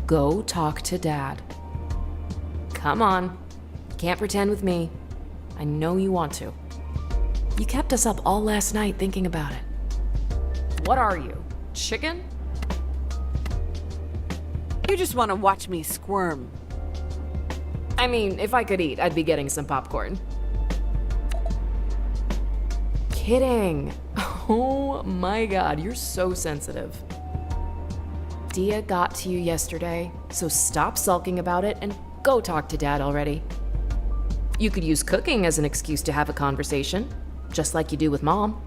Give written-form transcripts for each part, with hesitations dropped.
Go talk to Dad. Come on. Can't pretend with me. I know you want to. You kept us up all last night thinking about it. What are you? Chicken? You just want to watch me squirm. I mean, if I could eat, I'd be getting some popcorn. Kidding. Oh my God, you're so sensitive. Dia got to you yesterday, so stop sulking about it and go talk to Dad already. You could use cooking as an excuse to have a conversation, just like you do with Mom.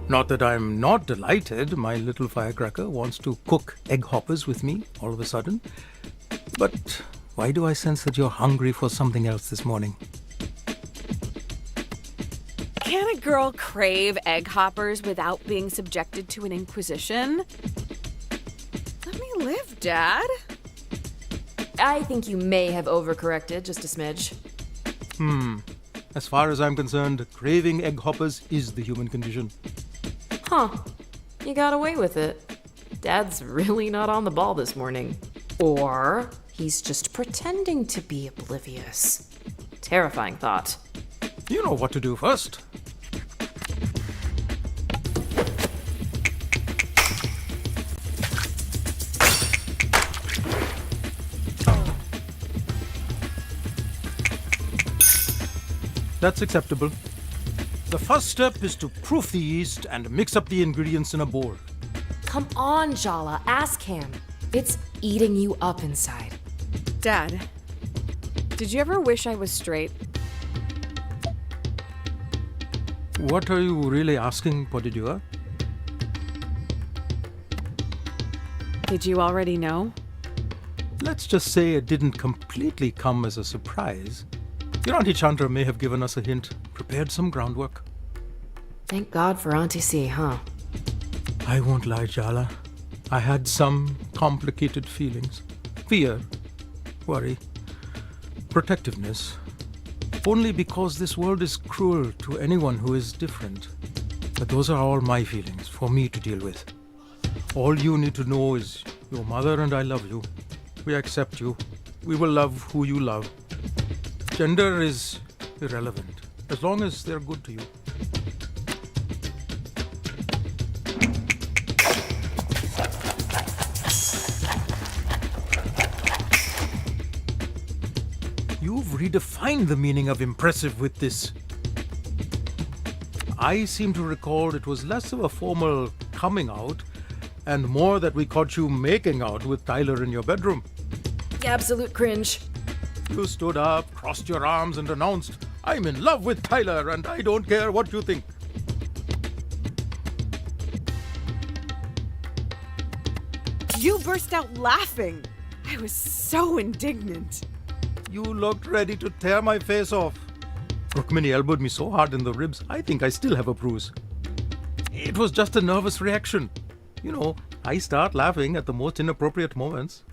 Not that I'm not delighted my little firecracker wants to cook egg hoppers with me all of a sudden. But why do I sense that you're hungry for something else this morning? Can a girl crave egg hoppers without being subjected to an inquisition? Let me live, Dad. I think you may have overcorrected just a smidge. As far as I'm concerned, craving egg hoppers is the human condition. Huh. You got away with it. Dad's really not on the ball this morning. Or he's just pretending to be oblivious. Terrifying thought. You know what to do first. That's acceptable. The first step is to proof the yeast and mix up the ingredients in a bowl. Come on, Jala, ask him. It's eating you up inside. Dad, did you ever wish I was straight? What are you really asking, Podidua? Did you already know? Let's just say it didn't completely come as a surprise. Your Auntie Chandra may have given us a hint, prepared some groundwork. Thank God for Auntie C, huh? I won't lie, Jala. I had some complicated feelings. Fear, worry, protectiveness. Only because this world is cruel to anyone who is different. But those are all my feelings for me to deal with. All you need to know is your mother and I love you. We accept you. We will love who you love. Gender is irrelevant, as long as they're good to you. You've redefined the meaning of impressive with this. I seem to recall it was less of a formal coming out and more that we caught you making out with Tyler in your bedroom. Absolute cringe. You stood up, crossed your arms, and announced, "I'm in love with Tyler, and I don't care what you think." You burst out laughing. I was so indignant. You looked ready to tear my face off. Rukmini elbowed me so hard in the ribs, I think I still have a bruise. It was just a nervous reaction. You know, I start laughing at the most inappropriate moments.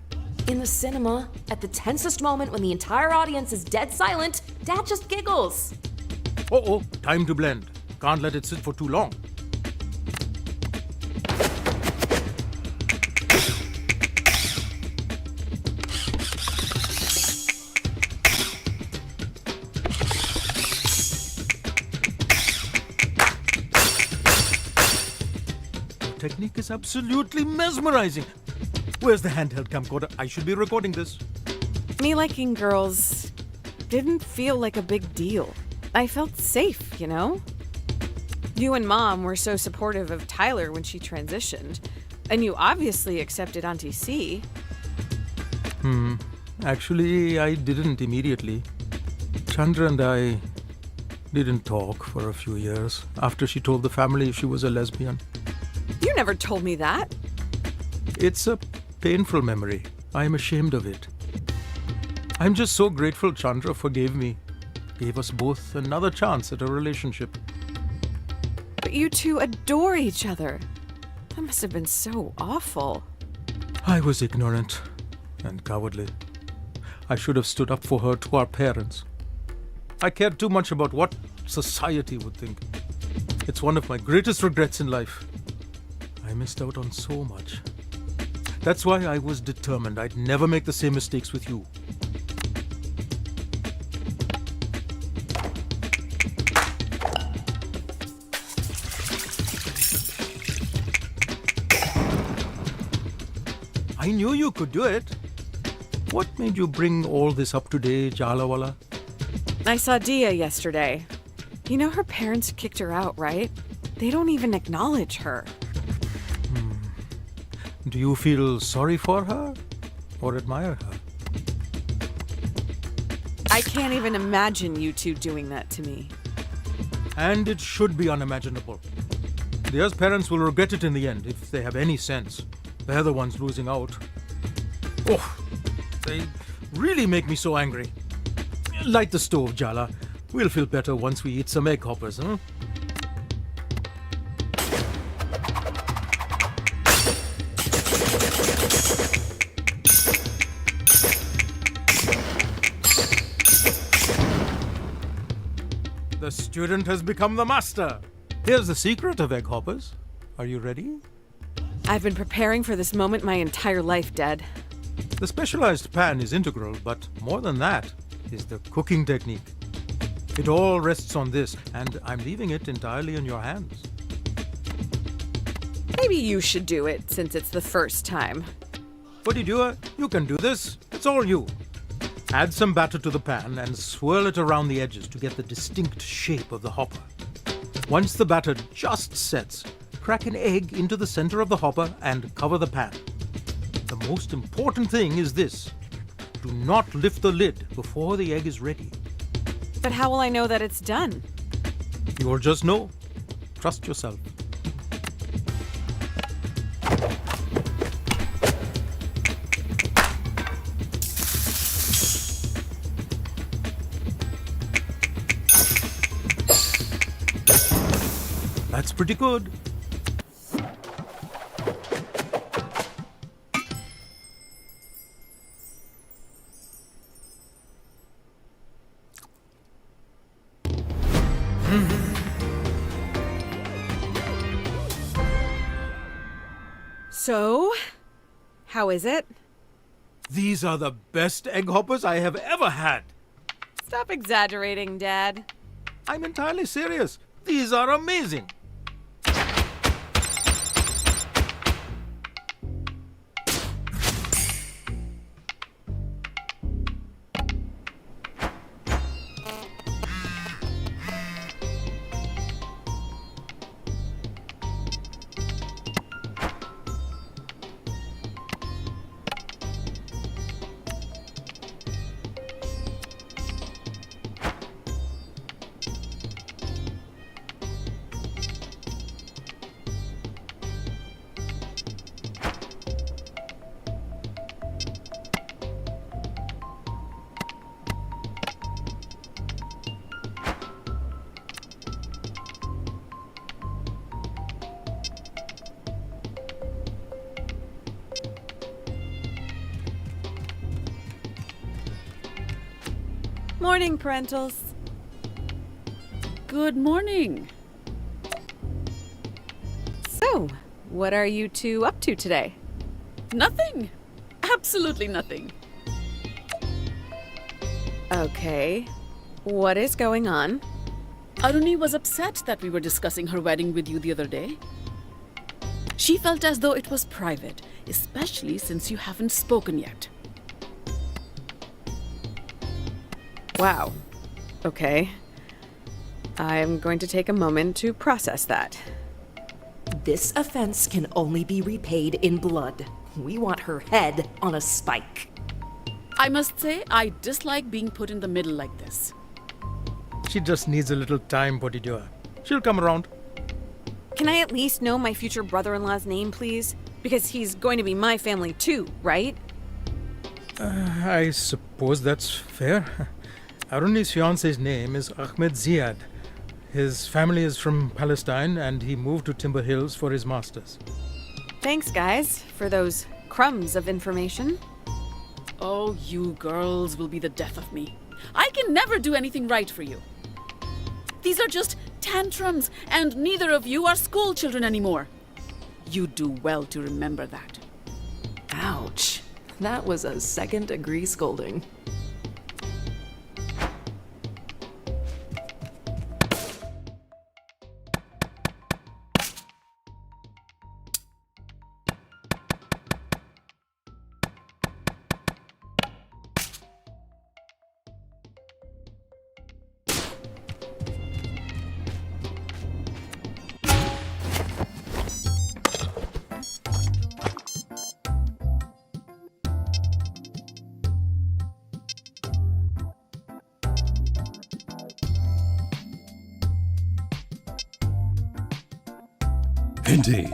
In the cinema, at the tensest moment when the entire audience is dead silent, Dad just giggles. Uh-oh, time to blend. Can't let it sit for too long. Your technique is absolutely mesmerizing. Where's the handheld camcorder? I should be recording this. Me liking girls didn't feel like a big deal. I felt safe, you know? You and Mom were so supportive of Tyler when she transitioned, and you obviously accepted Auntie C. Actually, I didn't immediately. Chandra and I didn't talk for a few years after she told the family she was a lesbian. You never told me that. It's a painful memory. I'm ashamed of it. I'm just so grateful Chandra forgave me. Gave us both another chance at a relationship. But you two adore each other. That must have been so awful. I was ignorant and cowardly. I should have stood up for her to our parents. I cared too much about what society would think. It's one of my greatest regrets in life. I missed out on so much. That's why I was determined I'd never make the same mistakes with you. I knew you could do it. What made you bring all this up today, Jalawala? I saw Dia yesterday. You know her parents kicked her out, right? They don't even acknowledge her. Do you feel sorry for her or admire her? I can't even imagine you two doing that to me. And it should be unimaginable. Dia's parents will regret it in the end if they have any sense. They're the ones losing out. Oh, they really make me so angry. Light the stove, Jala. We'll feel better once we eat some egg hoppers, huh? The student has become the master. Here's the secret of egg hoppers. Are you ready? I've been preparing for this moment my entire life, Dad. The specialized pan is integral, but more than that is the cooking technique. It all rests on this, and I'm leaving it entirely in your hands. Maybe you should do it since it's the first time. What do? You can do this. It's all you. Add some batter to the pan and swirl it around the edges to get the distinct shape of the hopper. Once the batter just sets, crack an egg into the center of the hopper and cover the pan. The most important thing is this. Do not lift the lid before the egg is ready. But how will I know that it's done? You'll just know. Trust yourself. That's pretty good. So, how is it? These are the best egg hoppers I have ever had. Stop exaggerating, Dad. I'm entirely serious. These are amazing. Morning, parentals. Good morning. So, what are you two up to today? Nothing. Absolutely nothing. Okay. What is going on? Aruni was upset that we were discussing her wedding with you the other day. She felt as though it was private, especially since you haven't spoken yet. Wow. Okay. I'm going to take a moment to process that. This offense can only be repaid in blood. We want her head on a spike. I must say, I dislike being put in the middle like this. She just needs a little time, Potidua. She'll come around. Can I at least know my future brother-in-law's name, please? Because he's going to be my family too, right? I suppose that's fair. Aruni's fiance's name is Ahmed Ziad. His family is from Palestine and he moved to Timber Hills for his master's. Thanks, guys, for those crumbs of information. Oh, you girls will be the death of me. I can never do anything right for you. These are just tantrums, and neither of you are school children anymore. You do well to remember that. Ouch. That was a second-degree scolding. Indeed.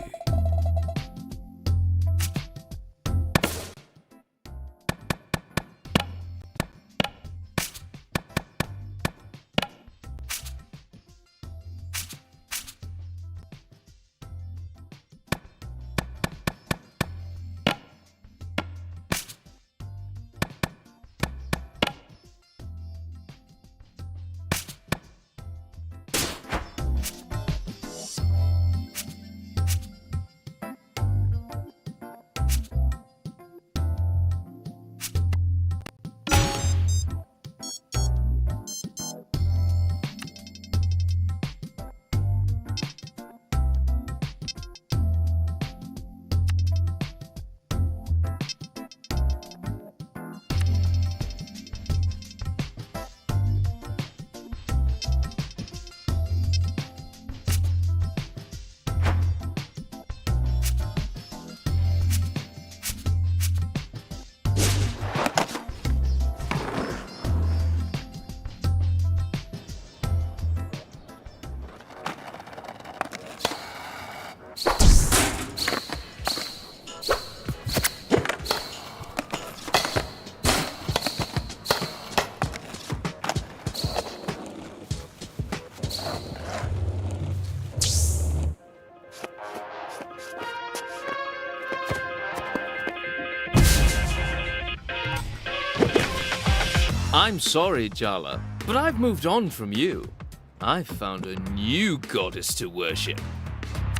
I'm sorry, Jala, but I've moved on from you. I've found a new goddess to worship.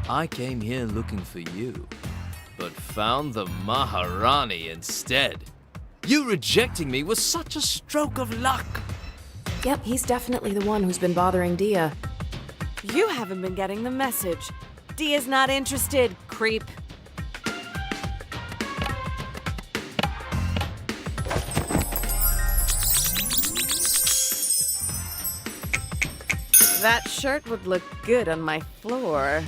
I came here looking for you, but found the Maharani instead. You rejecting me was such a stroke of luck. Yep, he's definitely the one who's been bothering Dia. You haven't been getting the message. Dia's not interested, creep. That shirt would look good on my floor.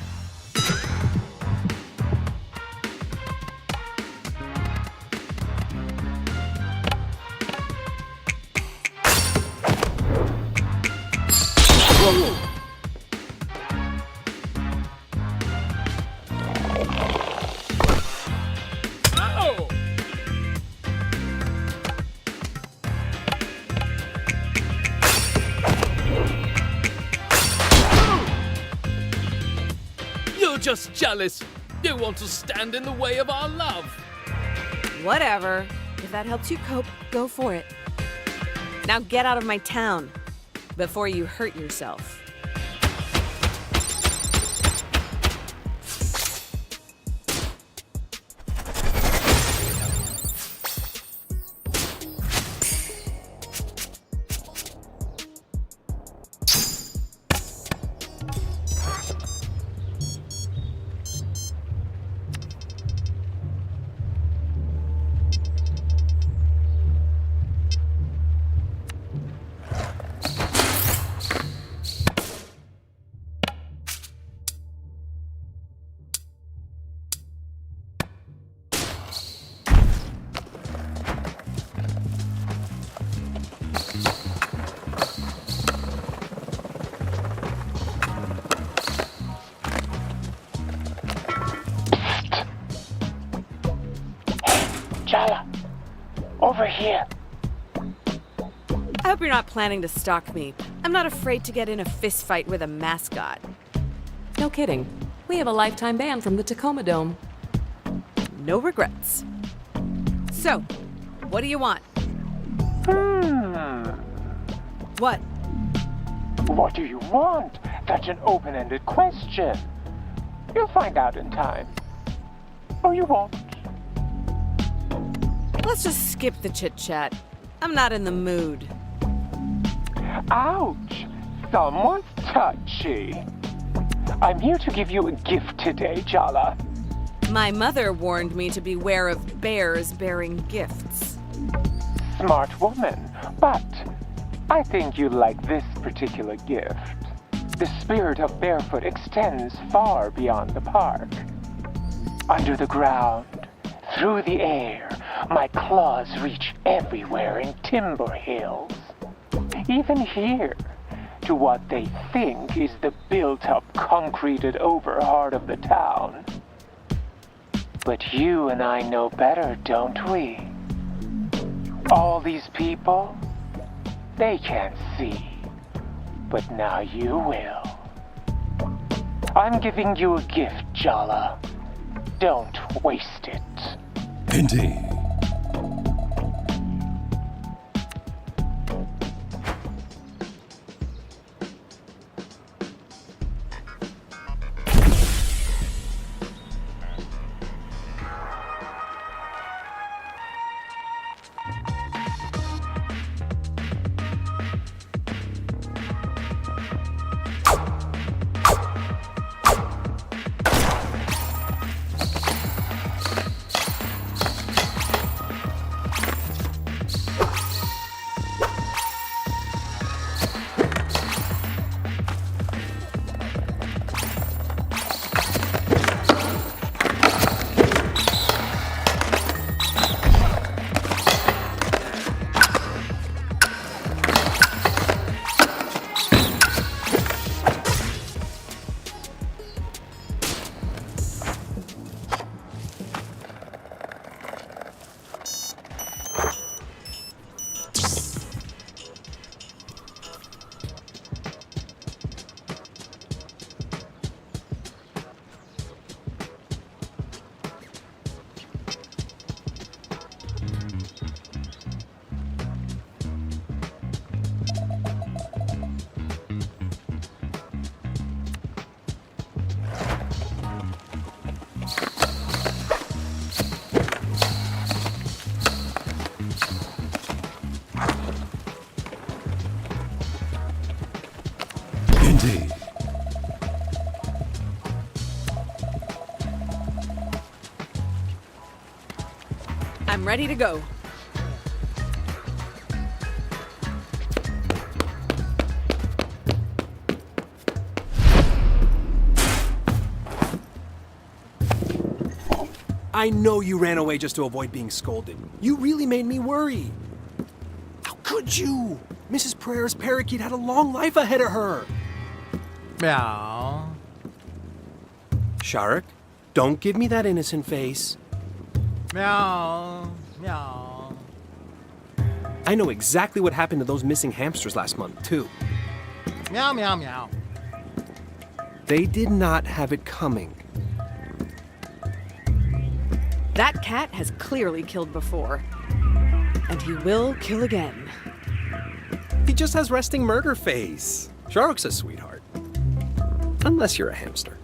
Just jealous. You want to stand in the way of our love. Whatever. If that helps you cope, go for it. Now get out of my town before you hurt yourself. Jala, over here. I hope you're not planning to stalk me. I'm not afraid to get in a fist fight with a mascot. No kidding. We have a lifetime ban from the Tacoma Dome. No regrets. So, What do you want? Hmm. What? What do you want? That's an open-ended question. You'll find out in time. Or you won't. Let's just skip the chit-chat. I'm not in the mood. Ouch! Someone's touchy. I'm here to give you a gift today, Jala. My mother warned me to beware of bears bearing gifts. Smart woman, but I think you'd like this particular gift. The spirit of Barefoot extends far beyond the park. Under the ground, through the air, my claws reach everywhere in Timber Hills. Even here, to what they think is the built-up, concreted over heart of the town. But you and I know better, don't we? All these people, they can't see. But now you will. I'm giving you a gift, Jala. Don't waste it. Indeed. Indeed. I'm ready to go. I know you ran away just to avoid being scolded. You really made me worry. How could you? Mrs. Prayer's parakeet had a long life ahead of her. Meow. Sharik, don't give me that innocent face. Meow. Meow. I know exactly what happened to those missing hamsters last month, too. Meow, meow, meow. They did not have it coming. That cat has clearly killed before. And he will kill again. He just has resting murder face. Sharik's a sweetheart. Unless you're a hamster.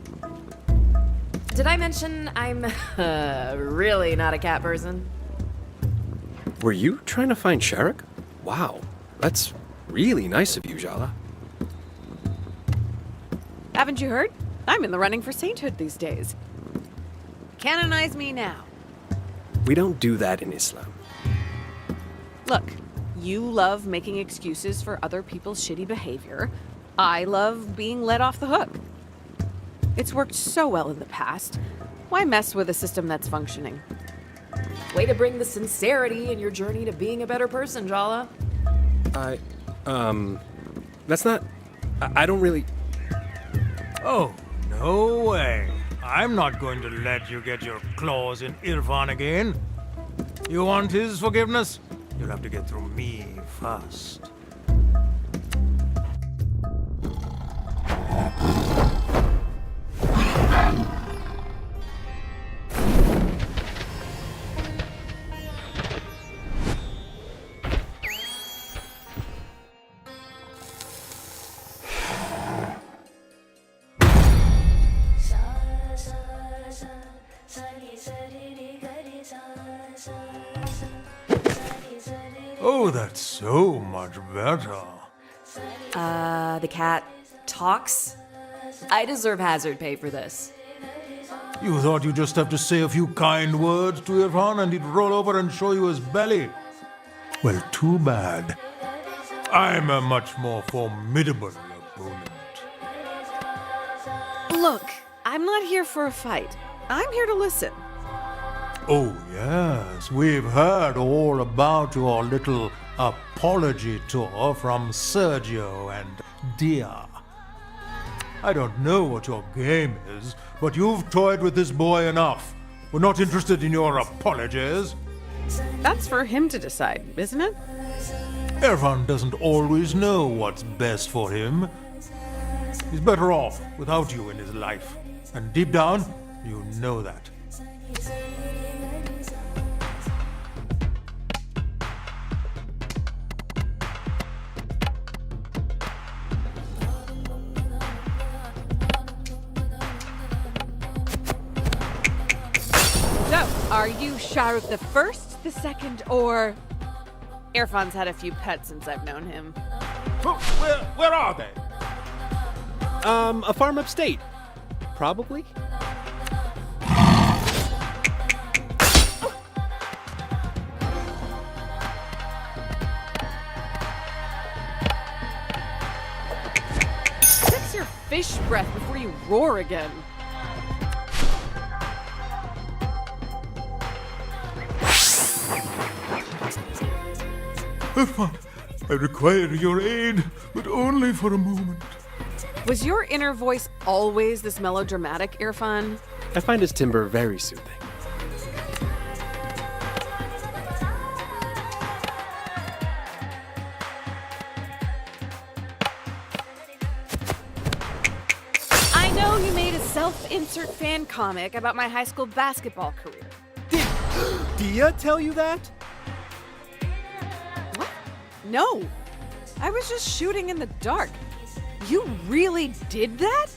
Did I mention I'm really not a cat person? Were you trying to find Sharik? Wow, that's really nice of you, Jala. Haven't you heard? I'm in the running for sainthood these days. Canonize me now. We don't do that in Islam. Look, you love making excuses for other people's shitty behavior. I love being let off the hook. It's worked so well in the past. Why mess with a system that's functioning? Way to bring the sincerity in your journey to being a better person, Jala. That's not... I don't really... Oh, no way. I'm not going to let you get your claws in IRFAN again. You want his forgiveness? You'll have to get through me first. Oh, that's so much better. The cat talks? I deserve hazard pay for this. You thought you'd just have to say a few kind words to Irfan and he'd roll over and show you his belly. Well, too bad. I'm a much more formidable opponent. Look, I'm not here for a fight. I'm here to listen. Oh, yes, we've heard all about your little apology tour from Sergio and Dia. I don't know what your game is, but you've toyed with this boy enough. We're not interested in your apologies. That's for him to decide, isn't it? Irfan doesn't always know what's best for him. He's better off without you in his life. And deep down, you know that. So, are you Shahrukh the first, the second, or... Irfan's had a few pets since I've known him. Where are they? A farm upstate. Probably. Fix your fish breath before you roar again. Irfan, I require your aid, but only for a moment. Was your inner voice always this melodramatic, Irfan? I find his timbre very soothing. I know you made a self-insert fan comic about my high school basketball career. Did Dia tell you that? What? No. I was just shooting in the dark. You really did that?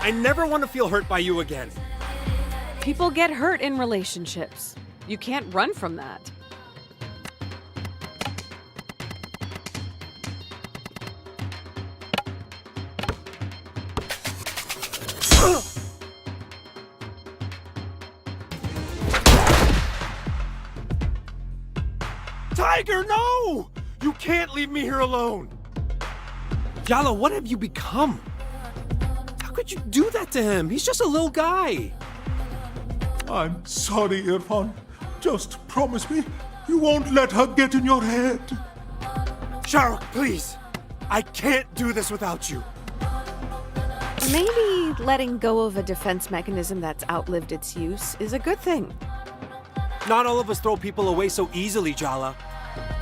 I never want to feel hurt by you again. People get hurt in relationships. You can't run from that. Tiger, no! You can't leave me here alone! Jala, what have you become? How could you do that to him? He's just a little guy. I'm sorry, Irfan. Just promise me you won't let her get in your head. Shahrukh, please. I can't do this without you. Maybe letting go of a defense mechanism that's outlived its use is a good thing. Not all of us throw people away so easily, Jala.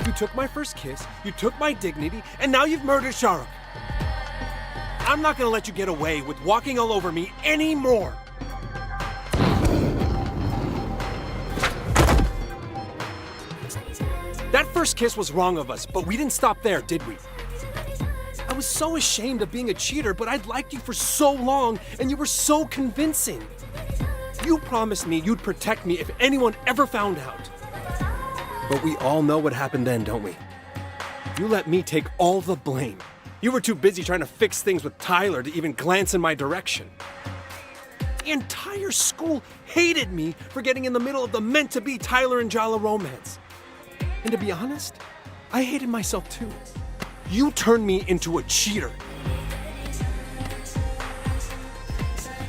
You took my first kiss, you took my dignity, and now you've murdered Shahrukh. I'm not gonna let you get away with walking all over me anymore. That first kiss was wrong of us, but we didn't stop there, did we? I was so ashamed of being a cheater, but I'd liked you for so long, and you were so convincing. You promised me you'd protect me if anyone ever found out. But we all know what happened then, don't we? You let me take all the blame. You were too busy trying to fix things with Tyler to even glance in my direction. The entire school hated me for getting in the middle of the meant-to-be Tyler and Jala romance. And to be honest, I hated myself too. You turned me into a cheater.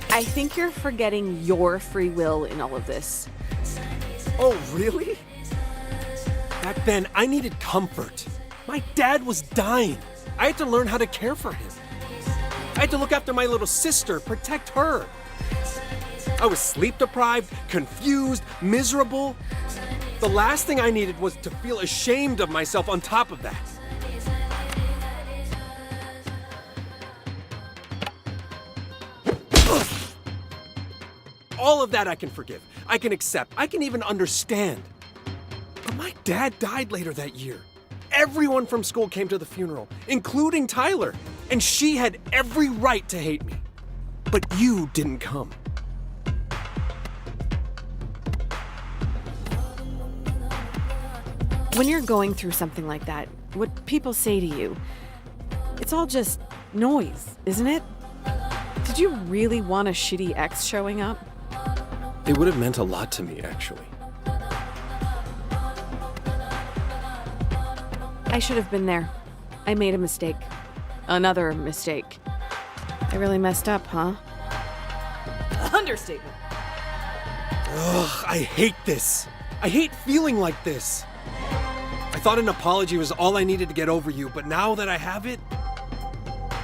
I think you're forgetting your free will in all of this. Oh, really? Back then, I needed comfort. My dad was dying. I had to learn how to care for him. I had to look after my little sister, protect her. I was sleep-deprived, confused, miserable. The last thing I needed was to feel ashamed of myself on top of that. All of that I can forgive. I can accept. I can even understand. But my dad died later that year. Everyone from school came to the funeral, including Tyler. And she had every right to hate me. But you didn't come. When you're going through something like that, what people say to you, it's all just noise, isn't it? Did you really want a shitty ex showing up? It would have meant a lot to me, actually. I should have been there. I made a mistake. Another mistake. I really messed up, huh? Understatement. Ugh, I hate this. I hate feeling like this. I thought an apology was all I needed to get over you, but now that I have it,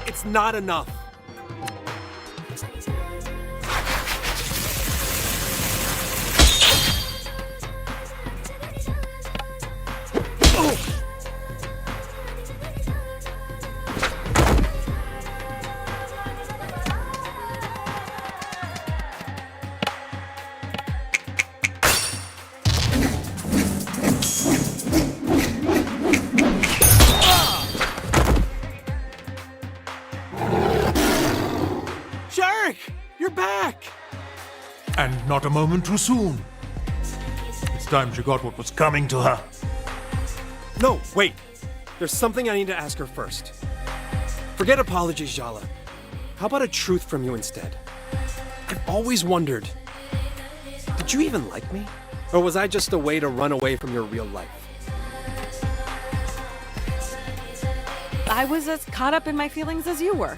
it's not enough. You're back! And not a moment too soon. It's time she got what was coming to her. No, wait. There's something I need to ask her first. Forget apologies, Jala. How about a truth from you instead? I've always wondered, did you even like me? Or was I just a way to run away from your real life? I was as caught up in my feelings as you were.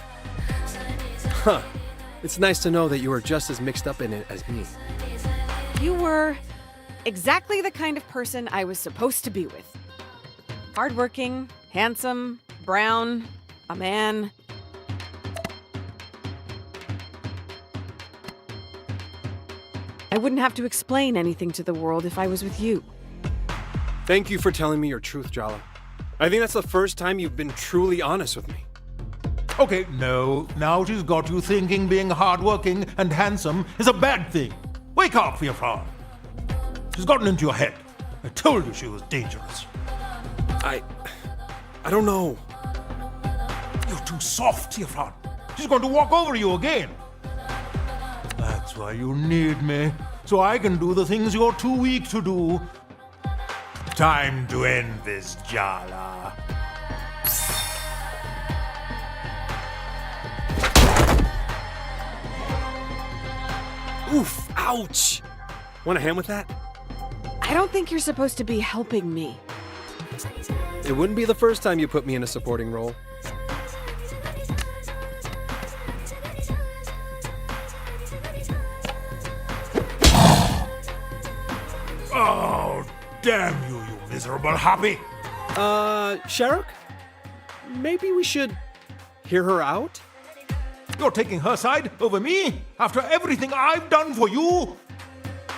Huh. It's nice to know that you were just as mixed up in it as me. You were exactly the kind of person I was supposed to be with. Hardworking, handsome, brown, a man. I wouldn't have to explain anything to the world if I was with you. Thank you for telling me your truth, Jala. I think that's the first time you've been truly honest with me. Okay, no, now she's got you thinking being hardworking and handsome is a bad thing. Wake up, IRFAN. She's gotten into your head. I told you she was dangerous. I don't know. You're too soft, IRFAN. She's going to walk over you again. That's why you need me, so I can do the things you're too weak to do. Time to end this, Jala. Oof, ouch! Want a hand with that? I don't think you're supposed to be helping me. It wouldn't be the first time you put me in a supporting role. Oh, damn you, you miserable happy. Sharuk? Maybe we should hear her out? You're taking her side over me after everything I've done for you?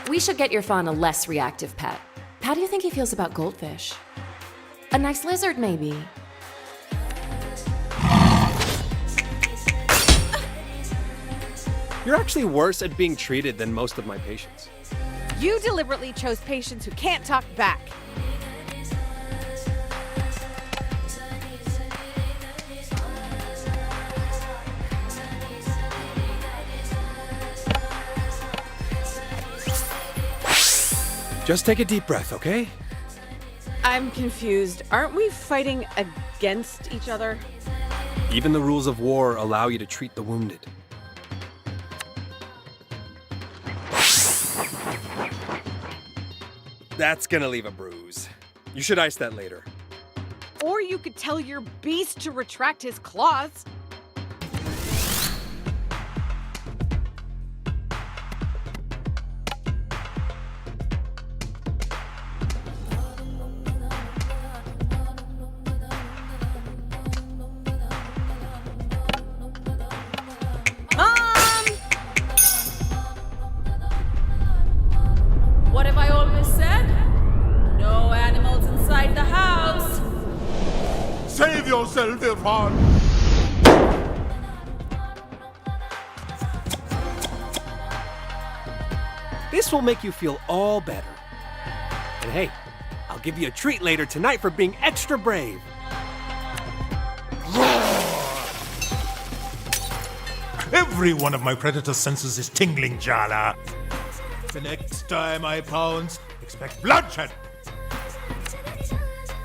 We should get IRFAN a less reactive pet. How do you think he feels about goldfish? A nice lizard, maybe? You're actually worse at being treated than most of my patients. You deliberately chose patients who can't talk back. Just take a deep breath, okay? I'm confused. Aren't we fighting against each other? Even the rules of war allow you to treat the wounded. That's gonna leave a bruise. You should ice that later. Or you could tell your beast to retract his claws. What have I always said? No animals inside the house. Save yourself, IRFAN. This will make you feel all better. And hey, I'll give you a treat later tonight for being extra brave. Every one of my predator senses is tingling, Jala. The next time I pounce, expect bloodshed.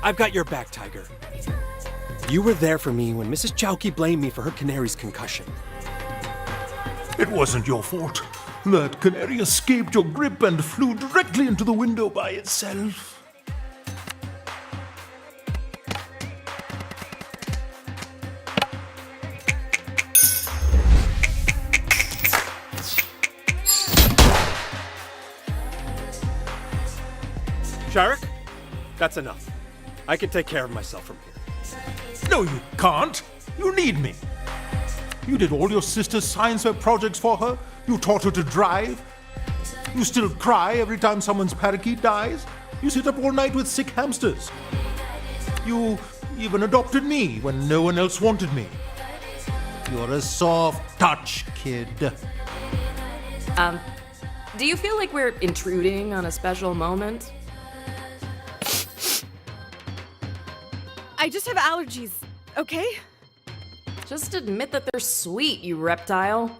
I've got your back, Tiger. You were there for me when Mrs. Chowky blamed me for her canary's concussion. It wasn't your fault. That canary escaped your grip and flew directly into the window by itself. Shark, that's enough. I can take care of myself from here. No, you can't. You need me. You did all your sister's science fair projects for her. You taught her to drive. You still cry every time someone's parakeet dies. You sit up all night with sick hamsters. You even adopted me when no one else wanted me. You're a soft touch, kid. Do you feel like we're intruding on a special moment? I just have allergies, okay? Just admit that they're sweet, you reptile.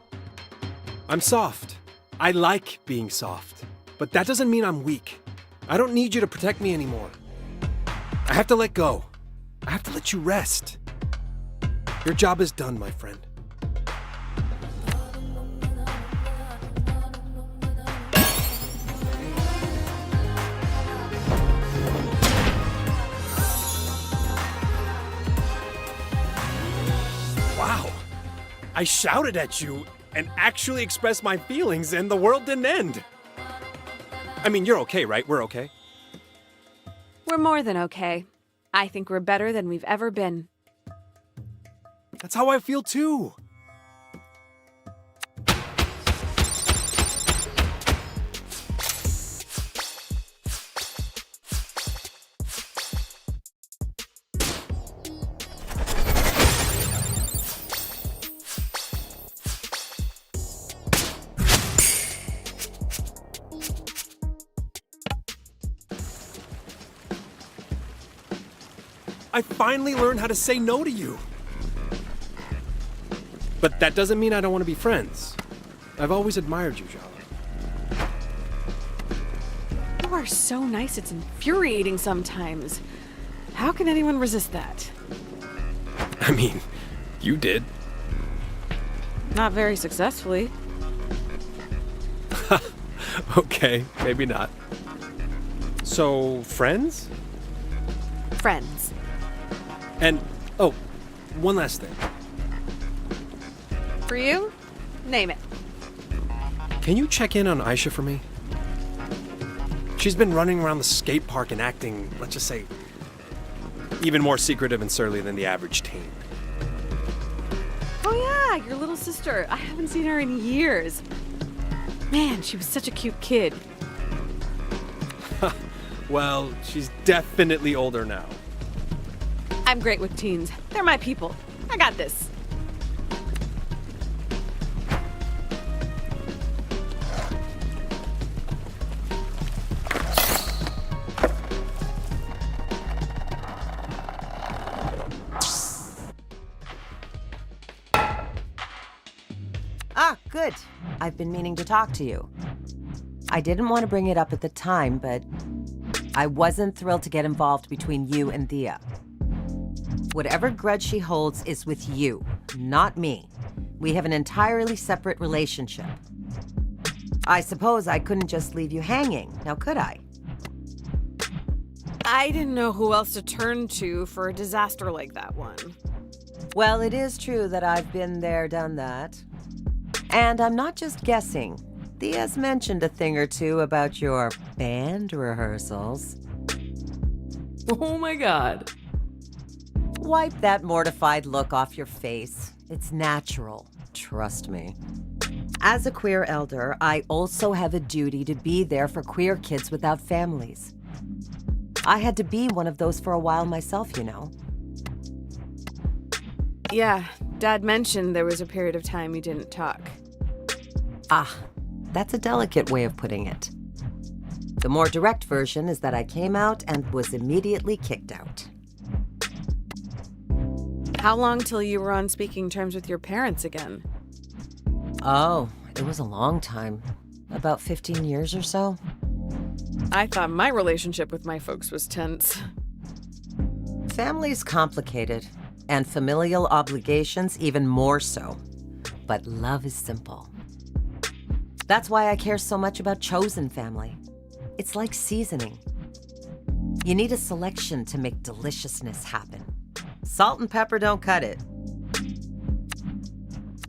I'm soft. I like being soft. But that doesn't mean I'm weak. I don't need you to protect me anymore. I have to let go. I have to let you rest. Your job is done, my friend. Wow. I shouted at you and actually expressed my feelings, and the world didn't end. I mean, you're okay, right? We're okay? We're more than okay. I think we're better than we've ever been. That's how I feel too. I finally learned how to say no to you. But that doesn't mean I don't want to be friends. I've always admired you, Jala. You are so nice, it's infuriating sometimes. How can anyone resist that? I mean, you did. Not very successfully. Okay, maybe not. So, friends? Friends. And, oh, one last thing. For you? Name it. Can you check in on Aisha for me? She's been running around the skate park and acting, let's just say, even more secretive and surly than the average teen. Oh yeah, your little sister. I haven't seen her in years. Man, she was such a cute kid. Well, she's definitely older now. I'm great with teens. They're my people. I got this. Ah, good. I've been meaning to talk to you. I didn't want to bring it up at the time, but I wasn't thrilled to get involved between you and Thea. Whatever grudge she holds is with you, not me. We have an entirely separate relationship. I suppose I couldn't just leave you hanging, now could I? I didn't know who else to turn to for a disaster like that one. Well, it is true that I've been there, done that. And I'm not just guessing. Thea's mentioned a thing or two about your band rehearsals. Oh my god. Wipe that mortified look off your face. It's natural, trust me. As a queer elder, I also have a duty to be there for queer kids without families. I had to be one of those for a while myself, you know. Yeah, Dad mentioned there was a period of time you didn't talk. Ah, that's a delicate way of putting it. The more direct version is that I came out and was immediately kicked out. How long till you were on speaking terms with your parents again? Oh, it was a long time. About 15 years or so. I thought my relationship with my folks was tense. Family's complicated, and familial obligations even more so. But love is simple. That's why I care so much about chosen family. It's like seasoning. You need a selection to make deliciousness happen. Salt and pepper don't cut it.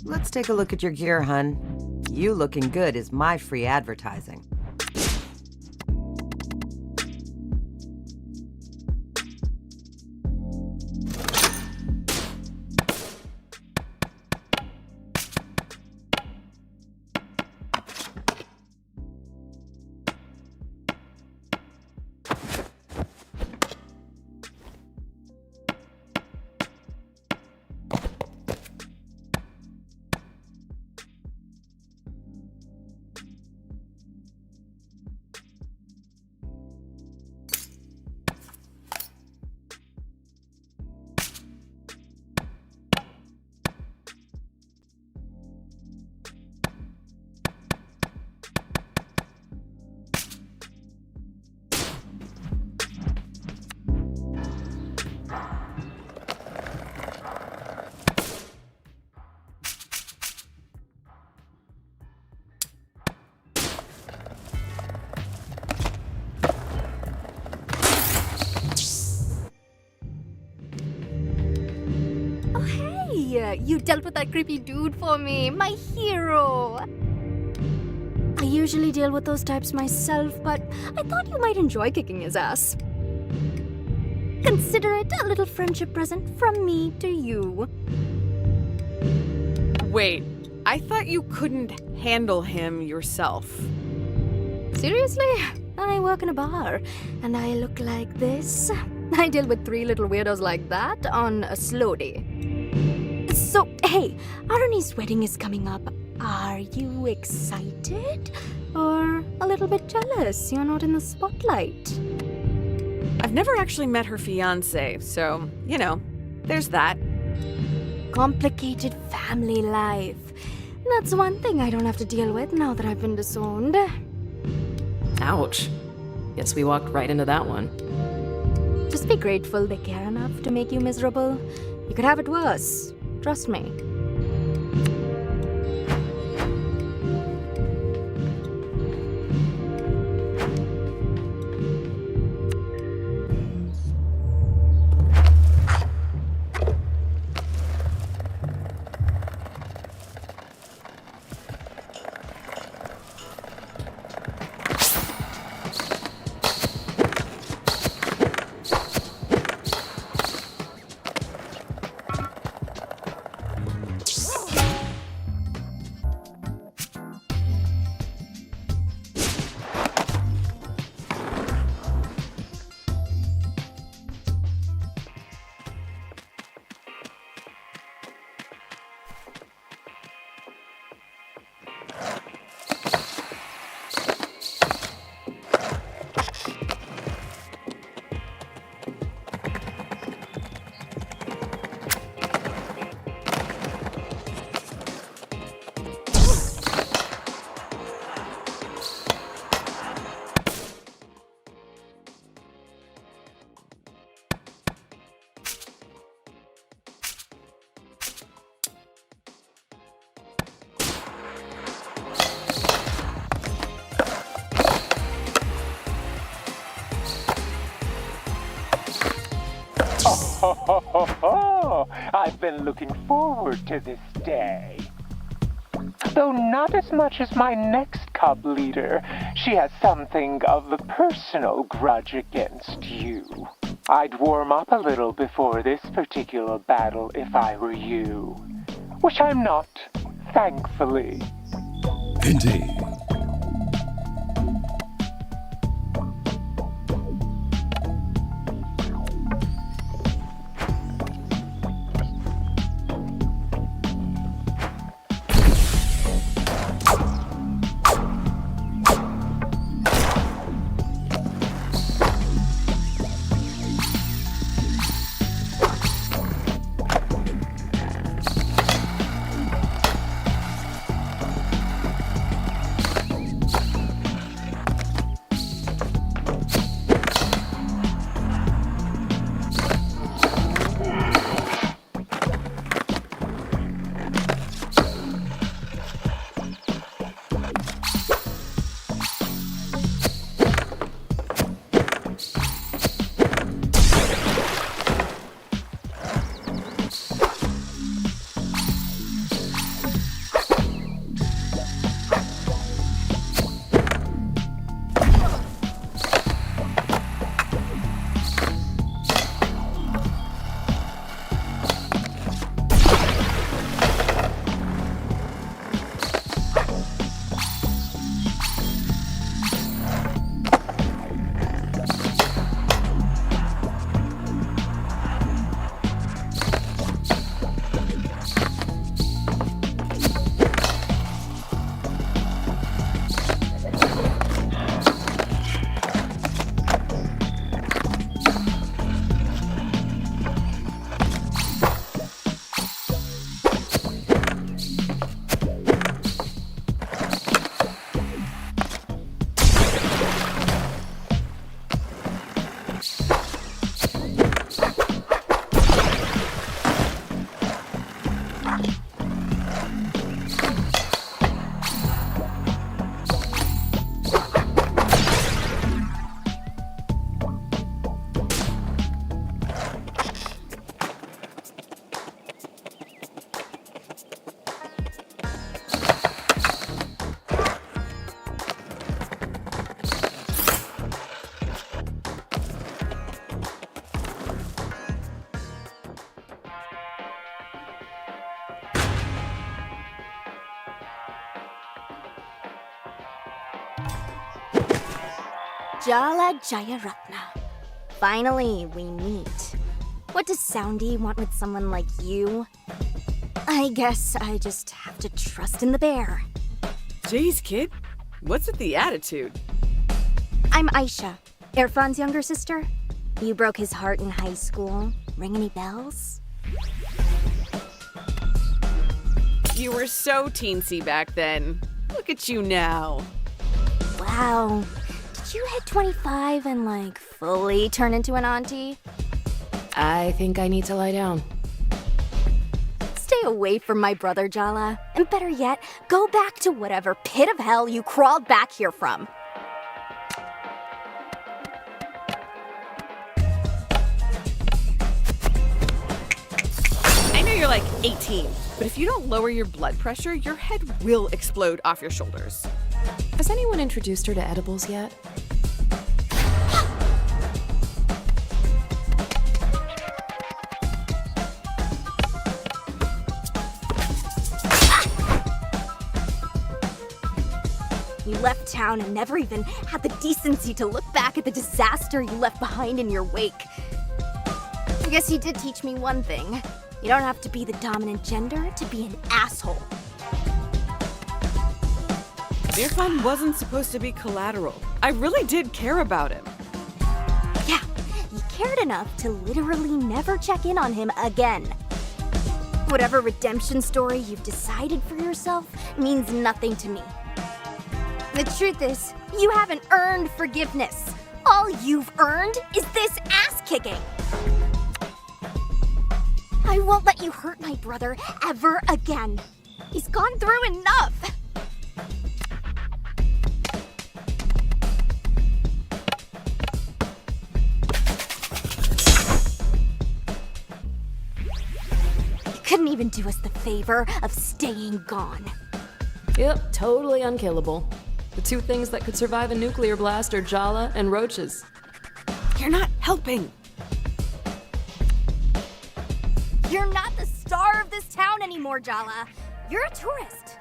Let's take a look at your gear, hun. You looking good is my free advertising. You dealt with that creepy dude for me, my hero. I usually deal with those types myself, but I thought you might enjoy kicking his ass. Consider it a little friendship present from me to you. Wait, I thought you couldn't handle him yourself. Seriously? I work in a bar, and I look like this. I deal with 3 little weirdos like that on a slow day. So, hey, Arani's wedding is coming up. Are you excited? Or a little bit jealous you're not in the spotlight? I've never actually met her fiancé, so, you know, there's that. Complicated family life. That's one thing I don't have to deal with now that I've been disowned. Ouch. Guess we walked right into that one. Just be grateful they care enough to make you miserable. You could have it worse. Trust me. I've been looking forward to this day. Though not as much as my next cub leader, she has something of a personal grudge against you. I'd warm up a little before this particular battle if I were you. Which I'm not, thankfully. Indeed. Jala Jayaratna. Finally, we meet. What does Soundy want with someone like you? I guess I just have to trust in the bear. Jeez, kid. What's with the attitude? I'm Aisha, Irfan's younger sister. You broke his heart in high school. Ring any bells? You were so teensy back then. Look at you now. Wow. Did you hit 25 and, like, fully turn into an auntie? I think I need to lie down. Stay away from my brother, Jala. And better yet, go back to whatever pit of hell you crawled back here from. I know you're like 18, but if you don't lower your blood pressure, your head will explode off your shoulders. Has anyone introduced her to edibles yet? You left town and never even had the decency to look back at the disaster you left behind in your wake. I guess you did teach me one thing. You don't have to be the dominant gender to be an asshole. Irfan wasn't supposed to be collateral. I really did care about him. Yeah, you cared enough to literally never check in on him again. Whatever redemption story you've decided for yourself means nothing to me. The truth is, you haven't earned forgiveness. All you've earned is this ass-kicking. I won't let you hurt my brother ever again. He's gone through enough. You couldn't even do us the favor of staying gone. Yep, totally unkillable. The two things that could survive a nuclear blast are Jala and roaches. You're not helping. You're not the star of this town anymore, Jala. You're a tourist.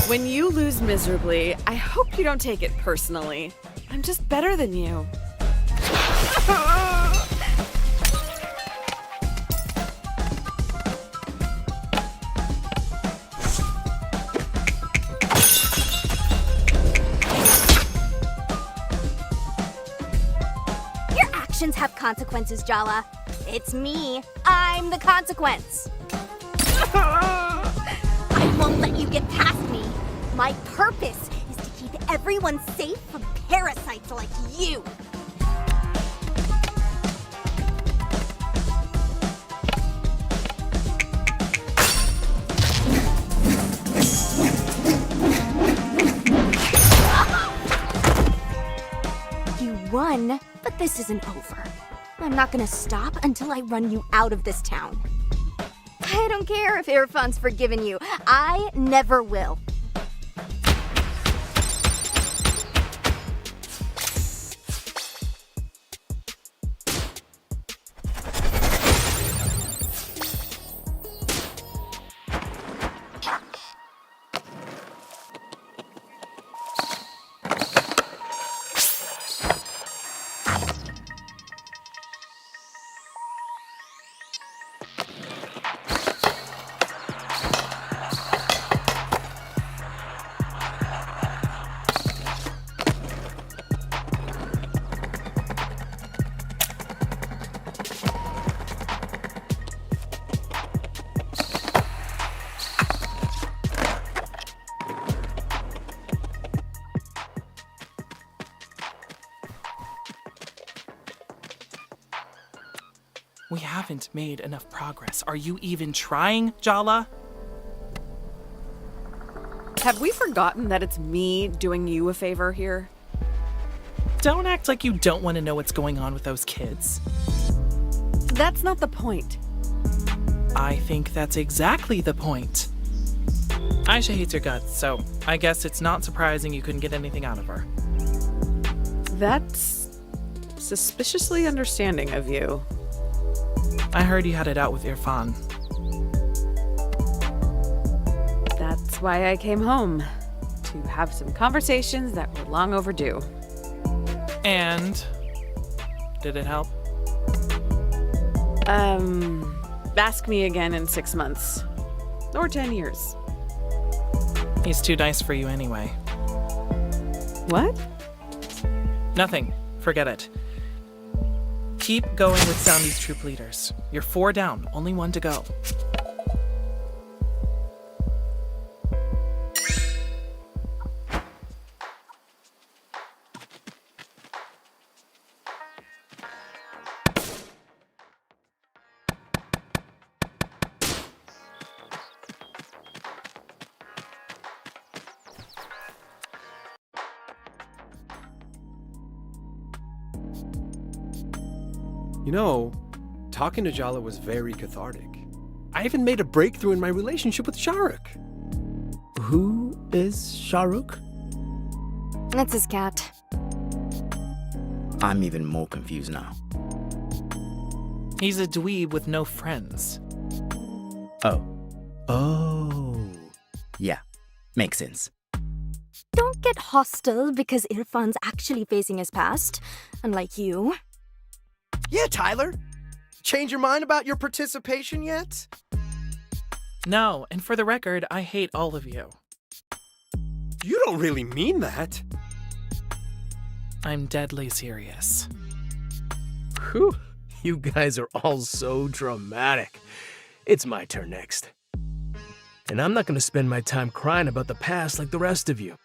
When you lose miserably, I hope you don't take it personally. I'm just better than you. Your actions have consequences, Jala. It's me. I'm the consequence. I won't let you get past me. My purpose is to keep everyone safe from parasites like you. You won, but this isn't over. I'm not gonna stop until I run you out of this town. I don't care if Irfan's forgiven you. I never will. We haven't made enough progress. Are you even trying, Jala? Have we forgotten that it's me doing you a favor here? Don't act like you don't want to know what's going on with those kids. That's not the point. I think that's exactly the point. Aisha hates her guts, so I guess it's not surprising you couldn't get anything out of her. That's suspiciously understanding of you. I heard you had it out with IRFAN. That's why I came home. To have some conversations that were long overdue. And did it help? Ask me again in 6 months. Or 10 years. He's too nice for you anyway. What? Nothing. Forget it. Keep going with Soundy's troop leaders. You're 4 down, only 1 to go. You know, talking to Jala was very cathartic. I even made a breakthrough in my relationship with Shahrukh. Who is Shahrukh? That's his cat. I'm even more confused now. He's a dweeb with no friends. Oh. Yeah, makes sense. Don't get hostile because Irfan's actually facing his past, unlike you. Yeah, Tyler. Change your mind about your participation yet? No, and for the record, I hate all of you. You don't really mean that. I'm deadly serious. Whew, you guys are all so dramatic. It's my turn next. And I'm not gonna spend my time crying about the past like the rest of you.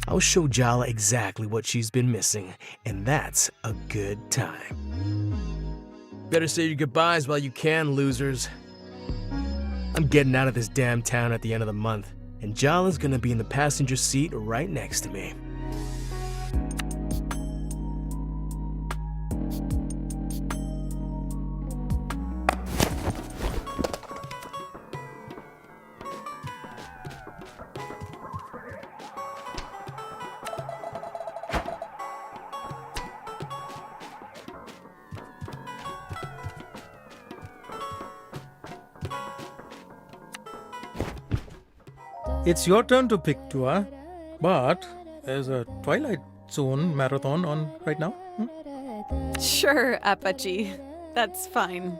I'll show Jala exactly what she's been missing, and that's a good time. Better say your goodbyes while you can, losers. I'm getting out of this damn town at the end of the month, and Jala's gonna be in the passenger seat right next to me. It's your turn to pick, Tua, but there's a Twilight Zone marathon on right now. Sure, Apache. That's fine.